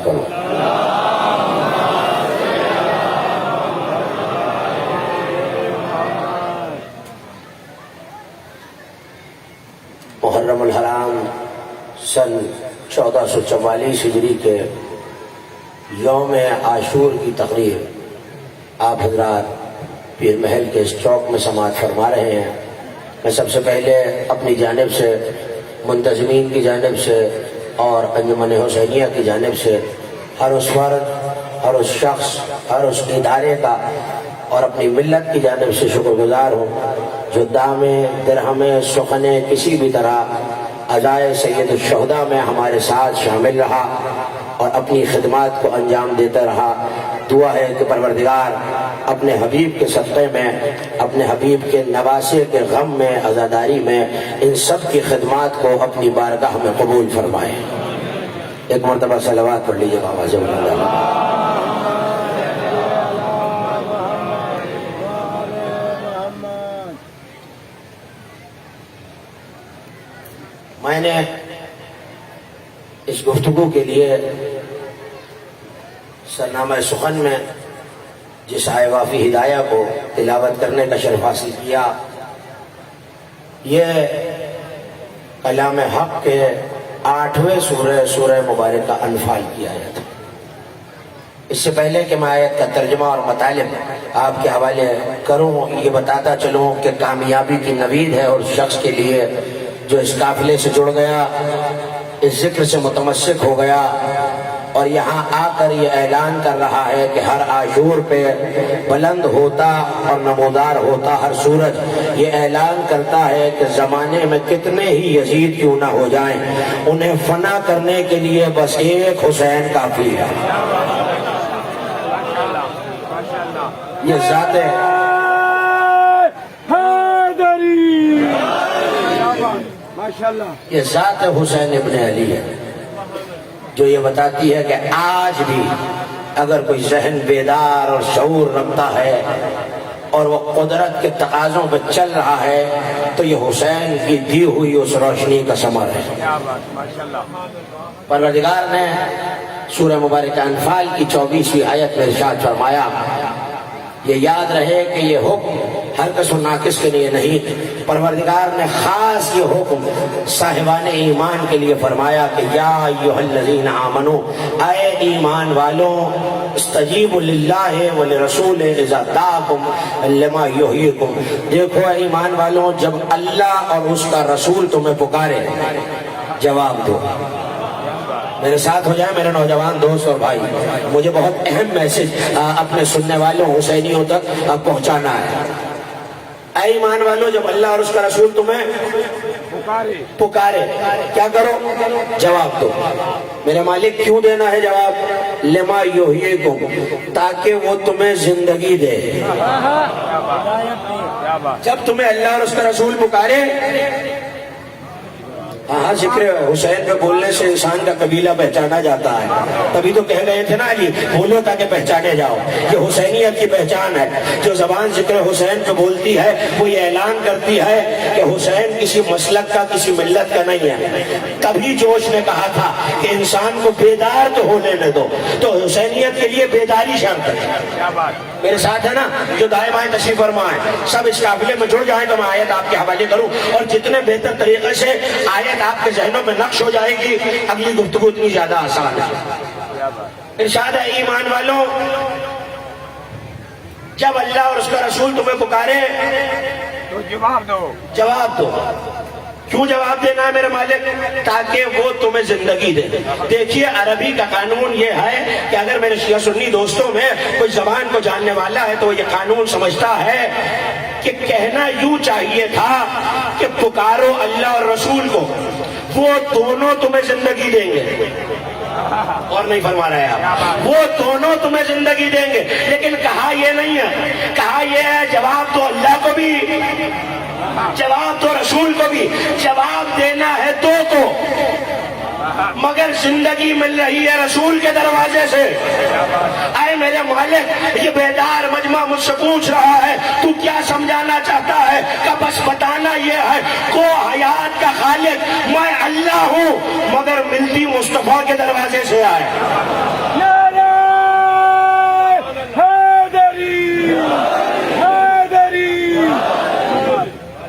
کرو۔ محرم الحرام سن 1444 ہجری کے یوم عاشور کی تقریر آپ حضرات پیر محل کے اس چوک میں سماعت فرما رہے ہیں۔ میں سب سے پہلے اپنی جانب سے، منتظمین کی جانب سے اور انجمن حسینیہ کی جانب سے ہر اس فرد، ہر اس شخص، ہر اس ادارے کا اور اپنی ملت کی جانب سے شکر گزار ہوں جو دامے درہمے سخنے کسی بھی طرح عزائے سید الشہداء میں ہمارے ساتھ شامل رہا اور اپنی خدمات کو انجام دیتا رہا۔ دعا ہے کہ پروردگار اپنے حبیب کے صدقے میں، اپنے حبیب کے نواسے کے غم میں، عزاداری میں ان سب کی خدمات کو اپنی بارگاہ میں قبول فرمائے۔ ایک مرتبہ صلوات پڑھ لیجیے بابا جب اللہ۔ میں نے اس گفتگو کے لیے سرنامہ سخن میں جس آئے وافی ہدایہ کو تلاوت کرنے کا شرف حاصل کیا، یہ کلام حق کے 8ویں سورہ مبارکہ انفال کی آیت ہے۔ اس سے پہلے کہ میں آیت کا ترجمہ اور مطالب آپ کے حوالے کروں، یہ بتاتا چلوں کہ کامیابی کی نوید ہے اور شخص کے لیے جو اس قافلے سے جڑ گیا، اس ذکر سے متمسک ہو گیا اور یہاں آ کر یہ اعلان کر رہا ہے کہ ہر عاشور پہ بلند ہوتا اور نمودار ہوتا ہر سورج یہ اعلان کرتا ہے کہ زمانے میں کتنے ہی یزید کیوں نہ ہو جائیں، انہیں فنا کرنے کے لیے بس ایک حسین کافی ہے۔ یہ ذات یہ ذات حسین ابن علی ہے جو یہ بتاتی ہے کہ آج بھی اگر کوئی ذہن بیدار اور شعور رکھتا ہے اور وہ قدرت کے تقاضوں پہ چل رہا ہے تو یہ حسین کی دی ہوئی اس روشنی کا ثمر ہے۔ پروردگار نے سورہ مبارکہ انفال کی 24ویں آیت میں ارشاد فرمایا، یہ یاد رہے کہ یہ حکم ہر کس و ناقص کے لیے نہیں، پروردگار نے خاص یہ حکم صاحبان ایمان کے لیے فرمایا کہ یا ایھا الذین آمنوا، اے ایمان والوں، استجیبوا للہ ولرسولہ اذا دعاکم لما یحییکم، دیکھو اے ایمان والوں، جب اللہ اور اس کا رسول تمہیں پکارے جواب دو۔ میرے ساتھ ہو جائے میرے نوجوان دوست اور بھائی، مجھے بہت اہم میسج اپنے سننے والوں حسینیوں تک پہنچانا ہے۔ اے ایمان والوں، جب اللہ اور اس کا رسول تمہیں پکارے کیا کرو؟ جواب دو۔ میرے مالک کیوں دینا ہے جواب؟ لما یحییکم، تاکہ وہ تمہیں زندگی دے۔ جب تمہیں اللہ اور اس کا رسول پکارے، ہاں ذکر حسین پہ بولنے سے انسان کا قبیلہ پہچانا جاتا ہے، تبھی تو کہہ گئے تھے نا علی بولو تاکہ پہچانے جاؤ۔ یہ حسینیت کی پہچان ہے، جو زبان ذکر حسین پہ بولتی ہے وہ یہ اعلان کرتی ہے کہ حسین کسی مسلک کا، کسی ملت کا نہیں ہے۔ تبھی جوش نے کہا تھا کہ انسان کو بیدار تو ہونے نہ دو، تو حسینیت کے لیے بیداری شرط ہے۔ میرے ساتھ ہے نا جو دائیں بائیں تشریف فرما ہے، سب اس قافلے میں جڑ جائیں تو میں آیت آپ کے حوالے کروں، اور جتنے بہتر طریقے سے آیت آپ کے ذہنوں میں نقش ہو جائے گی اگلی گفتگو اتنی زیادہ آسان ہے۔ ارشاد ہے ایمان والوں، جب اللہ اور اس کا رسول تمہیں پکارے تو جواب دو۔ جواب دو۔ کیوں جواب دینا ہے میرے مالک؟ تاکہ وہ تمہیں زندگی دے۔ دیکھیے عربی کا قانون یہ ہے کہ اگر میرے شیعہ سنی دوستوں میں کوئی زبان کو جاننے والا ہے تو وہ یہ قانون سمجھتا ہے کہ کہنا یوں چاہیے تھا کہ پکارو اللہ اور رسول کو، وہ دونوں تمہیں زندگی دیں گے۔ اور نہیں فرما رہے آپ، وہ دونوں تمہیں زندگی دیں گے، لیکن کہا یہ نہیں ہے، کہا یہ ہے جواب تو اللہ کو بھی، جواب تو رسول کو بھی۔ جواب دینا ہے دو کو، مگر زندگی مل رہی ہے رسول کے دروازے سے۔ اے میرے مالک، یہ بیدار مجمع مجھ سے پوچھ رہا ہے تو کیا سمجھانا چاہتا ہے؟ کہ بس بتانا یہ ہے کو حیات کا خالق میں اللہ ہوں، مگر ملتی مصطفیٰ کے دروازے سے آئے۔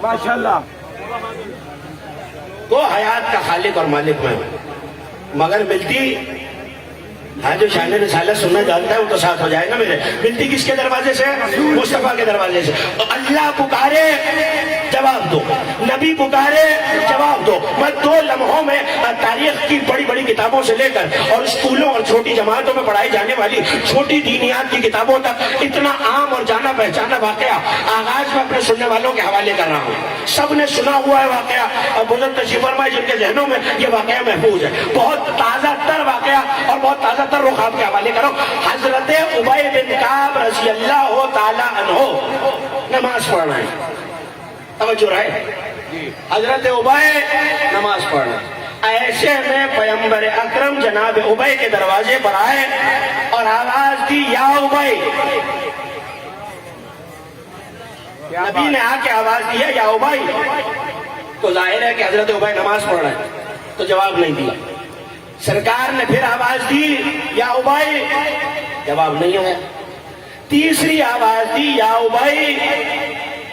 ماشاءاللہ وہ حیات کا خالق اور مالک میں، مگر ملتی ہاں جو شان رسالت سننا جانتا ہے وہ تو ساتھ ہو جائے گا میرے۔ ملتی کس کے دروازے سے؟ مصطفیٰ کے دروازے سے۔ اللہ پکارے جواب دو، نبی پکارے جواب دو۔ میں 2 لمحوں میں تاریخ کی بڑی بڑی کتابوں سے لے کر اور اسکولوں اور چھوٹی جماعتوں میں پڑھائی جانے والی چھوٹی دینیات کی کتابوں تک اتنا عام اور جانا پہچانا واقعہ آغاز میں اپنے سننے والوں کے حوالے کر رہا ہوں۔ سب نے سنا ہوا ہے واقعہ، اور بزرگ تشریف فرمائے جن کے ذہنوں میں یہ واقعہ محفوظ ہے۔ بہت تازہ تر واقعہ اور بہت تازہ تر رخ آپ کے حوالے کرو۔ حضرت ابی بن کعب رضی اللہ تعالی عنہ نماز پڑھ رہے ہیں، توجہ رہے، حضرت ابی نماز پڑھ رہے ہیں۔ ایسے میں پیغمبر اکرم جناب ابی کے دروازے پر آئے اور آواز دی یا ابی۔ نبی نے آ کے آواز دیا یا ابی، تو ظاہر ہے کہ حضرت ابی نماز پڑھ رہے ہیں تو جواب نہیں دیا۔ سرکار نے پھر آواز دی یا ابی، جواب نہیں آیا۔ تیسری آواز دی یا ابی،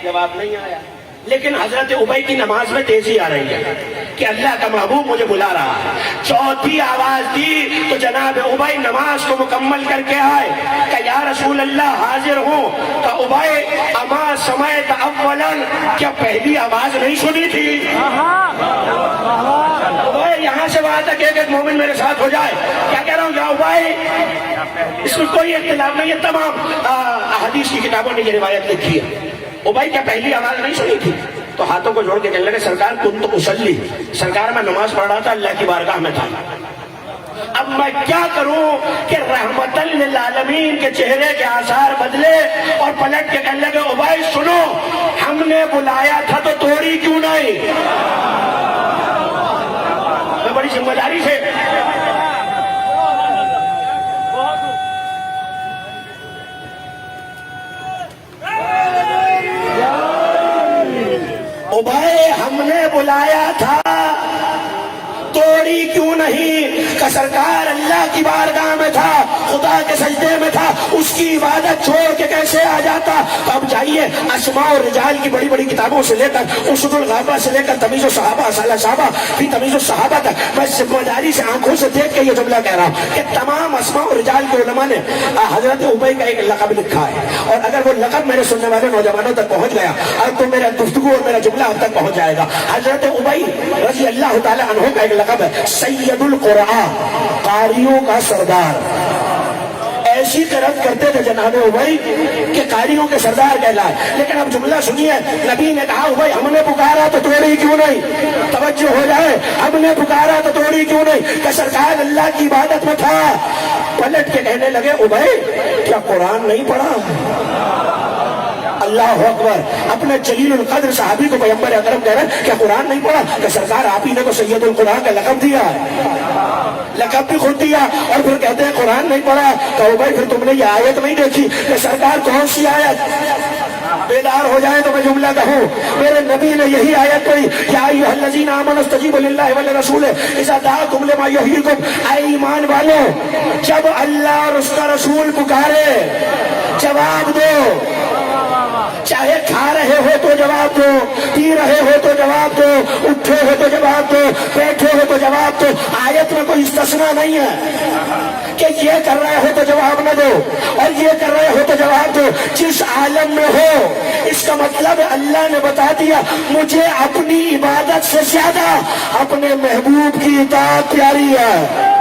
جواب نہیں آیا۔ لیکن حضرت ابی کی نماز میں تیزی آ رہی ہے کہ اللہ کا محبوب مجھے بلا رہا ہے۔ چوتھی آواز دی تو جناب ابی نماز کو مکمل کر کے آئے کہ یا رسول اللہ حاضر ہوں۔ کہ ابی اما سمعت اولا، کیا پہلی آواز نہیں سنی تھی؟ ابی یہاں سے وہاں تک ایک مومن میرے ساتھ ہو جائے، کیا کہہ رہا ہوں یا ابی؟ اس میں کوئی اختلاف نہیں ہے، تمام احادیث کی کتابوں نے یہ روایت لکھی ہے۔ ابی کیا پہلی آواز نہیں سنی تھی؟ تو ہاتھوں کو جوڑ کے کہنے لگے سرکار کنت اصلی، سرکار میں نماز پڑھ رہا تھا، اللہ کی بارگاہ میں تھا۔ اب میں کیا کروں کہ رحمت للعالمین کے چہرے کے آثار بدلے اور پلٹ کے کہنے لگے ابی سنو، ہم نے بلایا تھا تو توڑی کیوں نہیں؟ میں بڑی ذمہ داری سے ابی ہم نے بلایا تھا توڑی کیوں نہیں؟ کہ سرکار اللہ کی بارگاہ میں تھا، خدا کے سجدے میں تھا، اس کی عبادت چھوڑ کے کیسے آ جاتا؟ تو اب جائیے اسماء اور رجال کی بڑی بڑی کتابوں سے لے کر اسد الغابہ سے لے کر تمیز الصحابہ صالح صحابہ پھر تمیز الصحابہ تک میں ذمہ داری سے آنکھوں سے دیکھ کے یہ جملہ کہہ رہا ہوں کہ تمام اسماء اور رجال کے علماء نے حضرت ابی کا ایک لقب لکھا ہے، اور اگر وہ لقب میرے سننے والے نوجوانوں تک پہنچ گیا اب تو میرا گفتگو اور میرا جملہ اب تک پہنچ جائے گا۔ حضرت ابی رضی اللہ تعالی عنہ کا ایک لقب ہے سید القرآن، قاریوں کا سردار۔ ایسی قرت کرتے تھے جناب ابی کہ قاریوں کے سردار کہلائے۔ لیکن اب جملہ سنیے، نبی نے کہا ابی ہم نے پکارا تو توڑی کیوں نہیں؟ توجہ ہو جائے، ہم نے پکارا تو توڑی کیوں نہیں؟ کہ سرکار اللہ کی عبادت میں تھا۔ پلٹ کے کہنے لگے ابی کیا قرآن نہیں پڑھا؟ اللہ اکبر۔ اپنے جلیل القدر صحابی کو پیغمبر اکرم کہہ رہے ہیں کہ قرآن نہیں پڑھا؟ کہ سرکار آپ ہی نے تو سید القرآن کا لقب دیا ہے، لقب بھی خود دیا، اور پھر کہتے ہیں قرآن نہیں پڑھا۔ کہ ابی پھر تم نے یہ آیت نہیں دیکھی؟ کہ سرکار کون سی آیت؟ بیدار ہو جائے تو میں جملہ کہوں، میرے نبی نے یہی آیت پڑھی یا ایھا الذین آمنوا استجیبوا للہ ولرسولہ اذا دعاکم لما یحییکم۔ اے ایمان والو، جب اللہ اور اس کا رسول پکارے جواب دو، چاہے کھا رہے ہو تو جواب دو، پی رہے ہو تو جواب دو، اٹھے ہو تو جواب دو، بیٹھے ہو تو جواب دو۔ آیت میں کوئی استثناء نہیں ہے کہ یہ کر رہے ہو تو جواب نہ دو اور یہ کر رہے ہو تو جواب دو۔ جس عالم میں ہو، اس کا مطلب اللہ نے بتا دیا مجھے اپنی عبادت سے زیادہ اپنے محبوب کی اطاعت پیاری ہے۔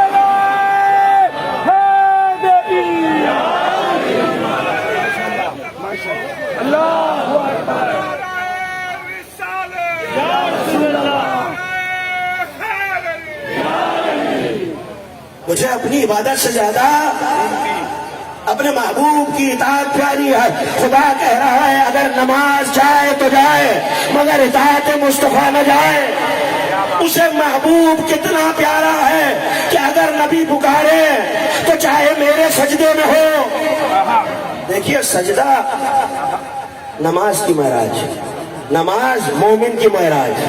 مجھے اپنی عبادت سے زیادہ اپنے محبوب کی اطاعت پیاری ہے۔ خدا کہہ رہا ہے اگر نماز جائے تو جائے مگر اطاعت مصطفیٰ نہ جائے۔ اسے محبوب کتنا پیارا ہے کہ اگر نبی پکارے تو چاہے میرے سجدے میں ہو. دیکھیے سجدہ نماز کی معراج، نماز مومن کی معراج.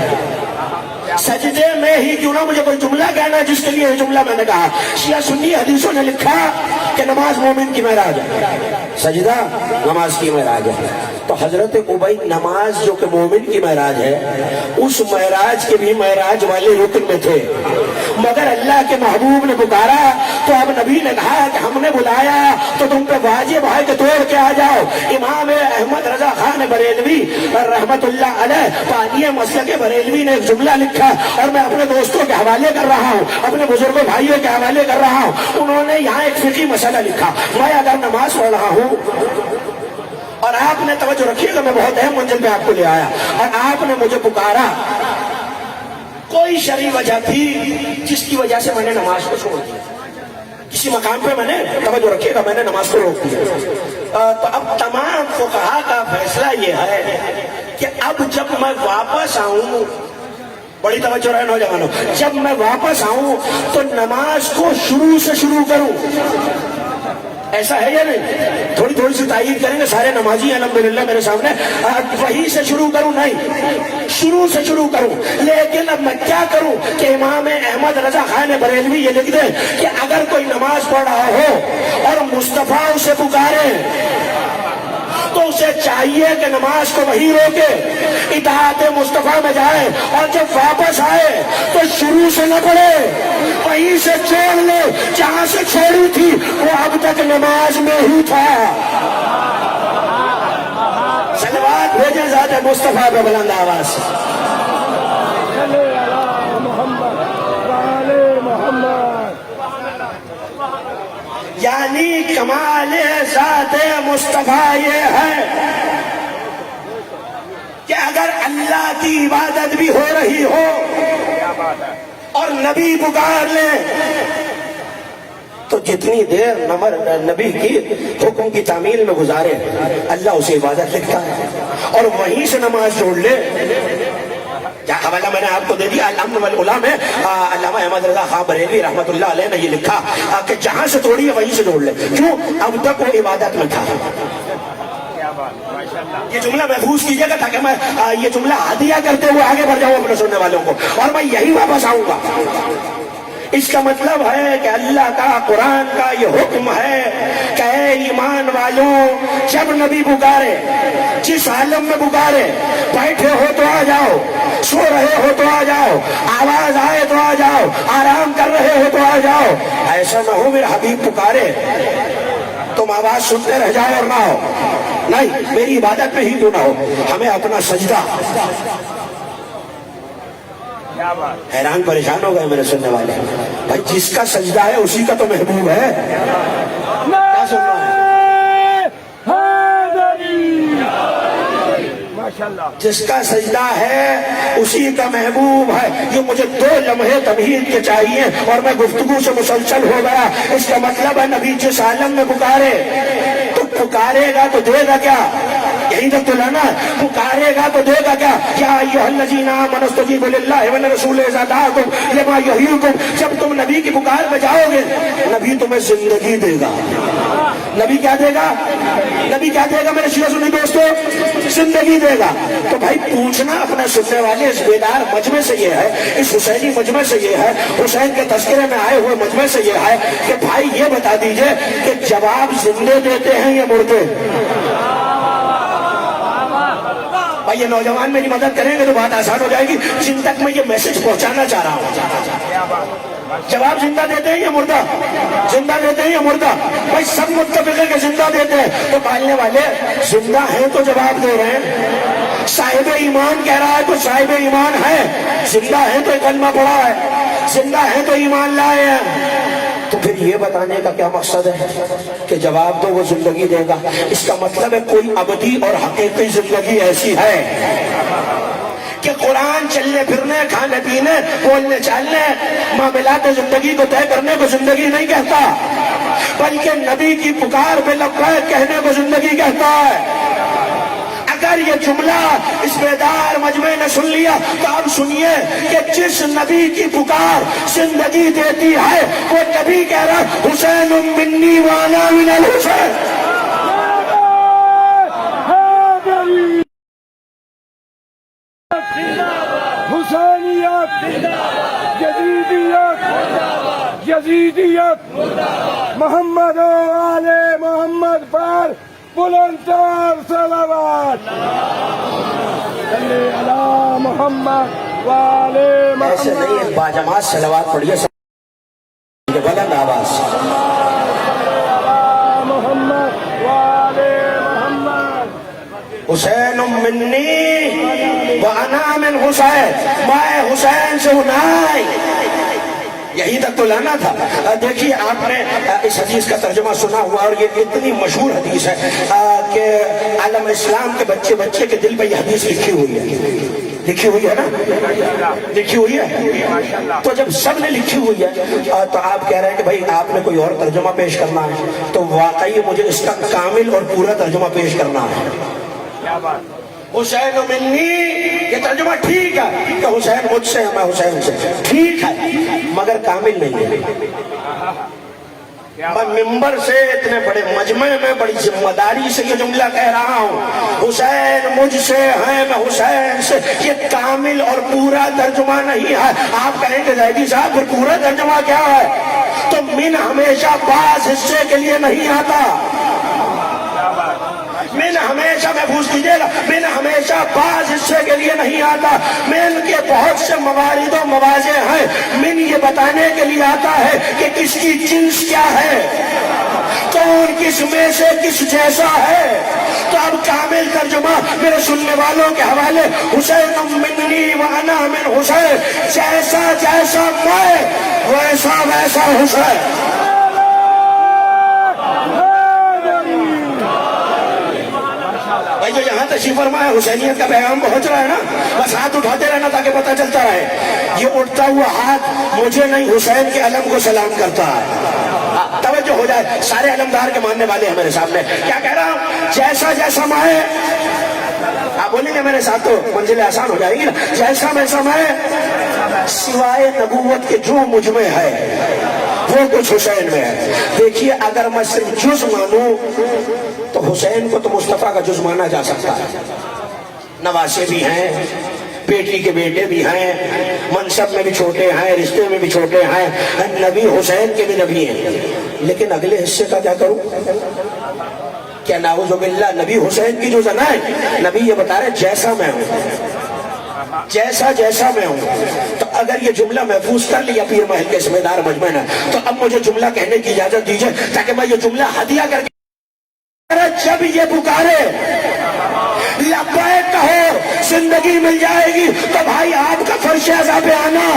سجدے میں ہی کیوں نہ مجھے کوئی جملہ کہنا جس کے لیے یہ جملہ میں نے کہا. شیعہ سنی حدیثوں نے لکھا کہ نماز مومن کی معراج ہے، سجدہ نماز کی معراج ہے. تو حضرت ابی نماز جو کہ مومن کی معراج ہے، اس معراج کے بھی معراج والے رکن میں تھے. مگر اللہ کے محبوب نے پکارا تو اب نبی نے کہا کہ ہم نے بلایا تو تم پہ واجب ہے کہ توڑ کے آ جاؤ. امام احمد رضا خان بریلوی رحمت اللہ علیہ بانی مسلک بریلوی نے ایک جملہ لکھا اور میں اپنے دوستوں کے حوالے کر رہا ہوں، اپنے بزرگوں بھائیوں کے حوالے کر رہا ہوں. انہوں نے یہاں ایک فقہی مسئلہ لکھا. میں اگر نماز پڑھ رہا ہوں اور آپ نے توجہ رکھیے گا، میں بہت اہم منزل پہ آپ کو لے آیا اور آپ نے مجھے پکارا، کوئی شرعی وجہ تھی جس کی وجہ سے میں نے نماز کو چھوڑ دیا، کسی مقام پہ میں نے توجہ رکھیے گا میں نے نماز کو روک دیا. تو اب تمام فقہا کا فیصلہ یہ ہے کہ اب جب میں واپس آؤں، بڑی توجہ رہے نوجوانوں، جب میں واپس آؤں تو نماز کو شروع سے شروع کروں. ایسا ہے یا نہیں؟ تھوڑی تھوڑی سی تائید کریں گے سارے نمازی الحمدللہ میرے سامنے. وہی سے شروع کروں؟ نہیں، شروع سے شروع کروں. لیکن اب میں کیا کروں کہ امام احمد رضا خان بریلوی یہ لکھ دیں کہ اگر کوئی نماز پڑھ رہا ہو اور مصطفیٰ اسے پکارے تو اسے چاہیے کہ نماز کو وہی روکے، اطاعت مصطفیٰ میں جائے، اور جب واپس آئے تو شروع سے نہ پڑھے، وہیں سے چھوڑ لے جہاں سے چھوڑی تھی. وہ اب تک نماز میں ہی تھا. صلوات بھیجیں ذات مصطفیٰ پہ بلند آواز سے. یعنی کمال ذات مصطفیٰ یہ ہے کہ اگر اللہ کی عبادت بھی ہو رہی ہو اور نبی پکار لے تو جتنی دیر نبی کی حکم کی تعمیل میں گزارے اللہ اسے عبادت لکھتا ہے. اور وہیں سے نماز جوڑ لے. کیا حوالہ میں نے آپ کو دے دیا الامن والعلا میں علامہ احمد رضا خان بریلوی رحمت اللہ علیہ نے یہ لکھا کہ جہاں سے توڑی ہے وہیں سے جوڑ لے. کیوں؟ اب تک وہ عبادت میں تھا. یہ جملہ محفوظ کیجئے گا تاکہ میں یہ جملہ ہدیہ کرتے ہوئے آگے بڑھ جاؤں اپنے سننے والوں کو، اور میں یہی واپس آؤں گا. اس کا مطلب ہے کہ اللہ کا قرآن کا یہ حکم ہے کہ اے ایمان والوں، جب نبی پکارے، جس عالم میں پکارے، بیٹھے ہو تو آ جاؤ، سو رہے ہو تو آ جاؤ، آواز آئے تو آ جاؤ، آرام کر رہے ہو تو آ جاؤ. ایسا نہ ہو میرا حبیب پکارے تم آواز سنتے رہ جاؤ اور نہ ہو. نہیں، میری عبادت میں ہی کیوں نہ ہو، ہمیں اپنا سجدہ. حیران پریشان ہو گئے میرے سننے والے. بھائی جس کا سجدہ ہے اسی کا تو محبوب ہے. کیا سن رہا ہے؟ جس کا سجدہ ہے اسی کا محبوب ہے. یہ مجھے 2 لمحے تمہید کے چاہیے اور میں گفتگو سے مسلسل ہو گیا. اس کا مطلب ہے نبی جس عالم میں پکارے تو پکارے گا تو دے گا کیا؟ یہی تک تو لانا. پکارے گا تو دے گا کیا؟ یا ایھا الذین آمنوا استجیبوا للہ وللرسول اذا دعاکم لما یحییکم. جب تم نبی کی پکار میں جاؤ گے نبی تمہیں زندگی دے گا. نبی کیا دے گا؟ نبی کیا دے گا میرے شیعہ سنی دوستو؟ زندگی دے گا. تو بھائی پوچھنا اپنے سننے والے اس بیدار مجمع سے یہ ہے، اس حسینی مجمع سے یہ ہے، حسین کے تذکرے میں آئے ہوئے مجمع سے یہ ہے کہ بھائی یہ بتا دیجئے کہ جواب زندے دیتے ہیں یا مردے؟ بھائی یہ نوجوان میری مدد کریں گے تو بات آسان ہو جائے گی. جن تک میں یہ میسج پہنچانا چاہ رہا ہوں، جواب زندہ دیتے ہیں یا مردہ؟ زندہ دیتے ہیں یا مردہ؟ بھائی سب متفق ہے کہ زندہ دیتے ہیں. تو پالنے والے زندہ ہیں تو جواب دے رہے ہیں. صاحب ایمان کہہ رہا ہے تو صاحب ایمان ہے. زندہ ہے تو کلمہ پڑھا ہے، زندہ ہے تو ایمان لائے ہیں. تو پھر یہ بتانے کا کیا مقصد ہے کہ جواب تو وہ زندگی دے گا؟ اس کا مطلب ہے کوئی ابدی اور حقیقی زندگی ایسی ہے کہ قرآن چلنے پھرنے، کھانے پینے، بولنے چالنے، معاملات زندگی کو طے کرنے کو زندگی نہیں کہتا، بلکہ نبی کی پکار پہ لبیک کہنے کو زندگی کہتا ہے. اگر یہ جملہ اس بیدار مجمع نے سن لیا تو اب سنیے کہ جس نبی کی پکار زندگی دیتی ہے وہ نبی کہہ رہا حسین منی وانا من الحسین. حسینیت جدیدیت یزیدیت محمد و آل محمد پر بلندتر صلوات صلی علی محمد و آل ایسے محمد. نہیں ایک باجماعت صلوات پڑھیے بلند آواز. محمد و آل محمد. حسین منی وانا من حسین، میں حسین سے ہوں. یہی تک تو لانا تھا. دیکھیے آپ نے اس حدیث کا ترجمہ سنا ہوا اور یہ اتنی مشہور حدیث ہے کہ عالم اسلام کے بچے بچے کے دل پہ یہ حدیث لکھی ہوئی ہے. لکھی ہوئی ہے نا؟ لکھی ہوئی ہے. تو جب سب نے لکھی ہوئی ہے تو آپ کہہ رہے ہیں کہ بھائی آپ نے کوئی اور ترجمہ پیش کرنا ہے، تو واقعی مجھے اس کا کامل اور پورا ترجمہ پیش کرنا ہے. حسین منی یہ ترجمہ ٹھیک ہے کہ حسین مجھ سے ہے، میں حسین سے، ٹھیک ہے، مگر کامل نہیں ہے. میں ممبر سے اتنے بڑے مجمع میں بڑی ذمہ داری سے یہ جملہ کہہ رہا ہوں، حسین مجھ سے ہے، میں حسین سے. یہ کامل اور پورا ترجمہ نہیں ہے. آپ کہیں کہ زیدی صاحب پھر پورا ترجمہ کیا ہے؟ تو من ہمیشہ بعض حصے کے لیے نہیں آتا. من ہمیشہ محفوظ کیجیے گا، من ہمیشہ بعض حصے کے لیے نہیں آتا. من کے بہت سے موارد و مواضع ہیں. من یہ بتانے کے لیے آتا ہے کہ کس کی جنس کیا ہے، کون کس میں سے کس جیسا ہے. تو اب کامل ترجمہ میرے سننے والوں کے حوالے، حسین منی وانا من حسین، جیسا جیسا میں ویسا ویسا حسین. بھائی جو یہاں تشریف فرما ہے حسینیت کا پیغام پہنچ رہا ہے نا، بس ہاتھ اٹھاتے رہنا تاکہ پتہ چلتا رہے. یہ اٹھتا ہوا ہاتھ مجھے نہیں حسین کے علم کو سلام کرتا ہے. توجہ ہو جائے، سارے علمدار کے ماننے والے ہیں میرے سامنے. کیا کہہ رہا ہوں؟ جیسا جیسا میں، آپ بولیں گے میرے ساتھ تو منزلیں آسان ہو جائے گی نا. جیسا ویسا میں، سوائے نبوت کے جو مجھ میں ہے وہ کچھ حسین میں ہے. دیکھیے اگر میں صرف جز مانوں تو حسین کو تو مصطفیٰ کا جز مانا جا سکتا ہے. نواسے بھی ہیں، بیٹی کے بیٹے بھی ہیں، منصب میں بھی چھوٹے ہیں، رشتے میں بھی چھوٹے ہیں، نبی حسین کے بھی نبی ہیں. لیکن اگلے حصے کا کیا کروں؟ کیا نعوذ باللہ نبی حسین کی جو زنا ہے، نبی یہ بتا رہے جیسا میں ہوں، جیسا جیسا میں ہوں. تو اگر یہ جملہ محفوظ کر لیا پیر محل کے سمیدار مجمع نے، تو اب مجھے جملہ کہنے کی اجازت دیجئے تاکہ میں یہ جملہ ہدیہ کر کے جب یہ پکارے لبیک کہو زندگی مل جائے گی، تو بھائی آپ کا فرش اعضا پہ آنا،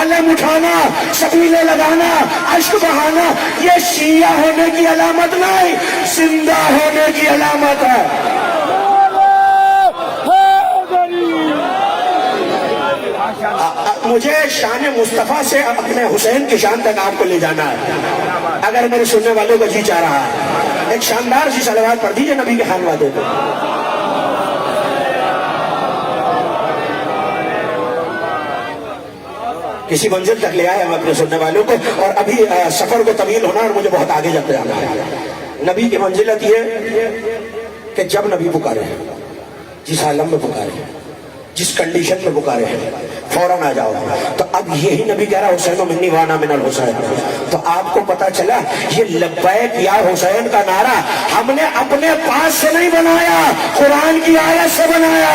علم اٹھانا، سبیلے لگانا، اشک بہانا، یہ شیعہ ہونے کی علامت نہیں، زندہ ہونے کی علامت ہے. مجھے شان مصطفیٰ سے اپنے حسین کی شان تک آپ کو لے جانا ہے اگر میرے سننے والوں کا جی چاہ رہا ہے. ایک شاندار سی صلوات پڑھ دیجئے نبی کے خانوادے پہ. کسی منزل تک لے آئے ہم اپنے سننے والوں کو، اور ابھی سفر کو طویل ہونا اور مجھے بہت آگے جاتے جانا ہے. نبی کی منزلت یہ کہ جب نبی پکارے، جس عالم میں پکارے، جس کنڈیشن میں پکارے ہیں، فوراً آ جاؤ. تو اب یہی نبی کہہ رہا حسین منی وانا من الحسین. تو آپ کو پتا چلا یہ لبیک یا حسین کا نعرہ ہم نے اپنے پاس سے نہیں بنایا، قرآن کی آیت سے بنایا.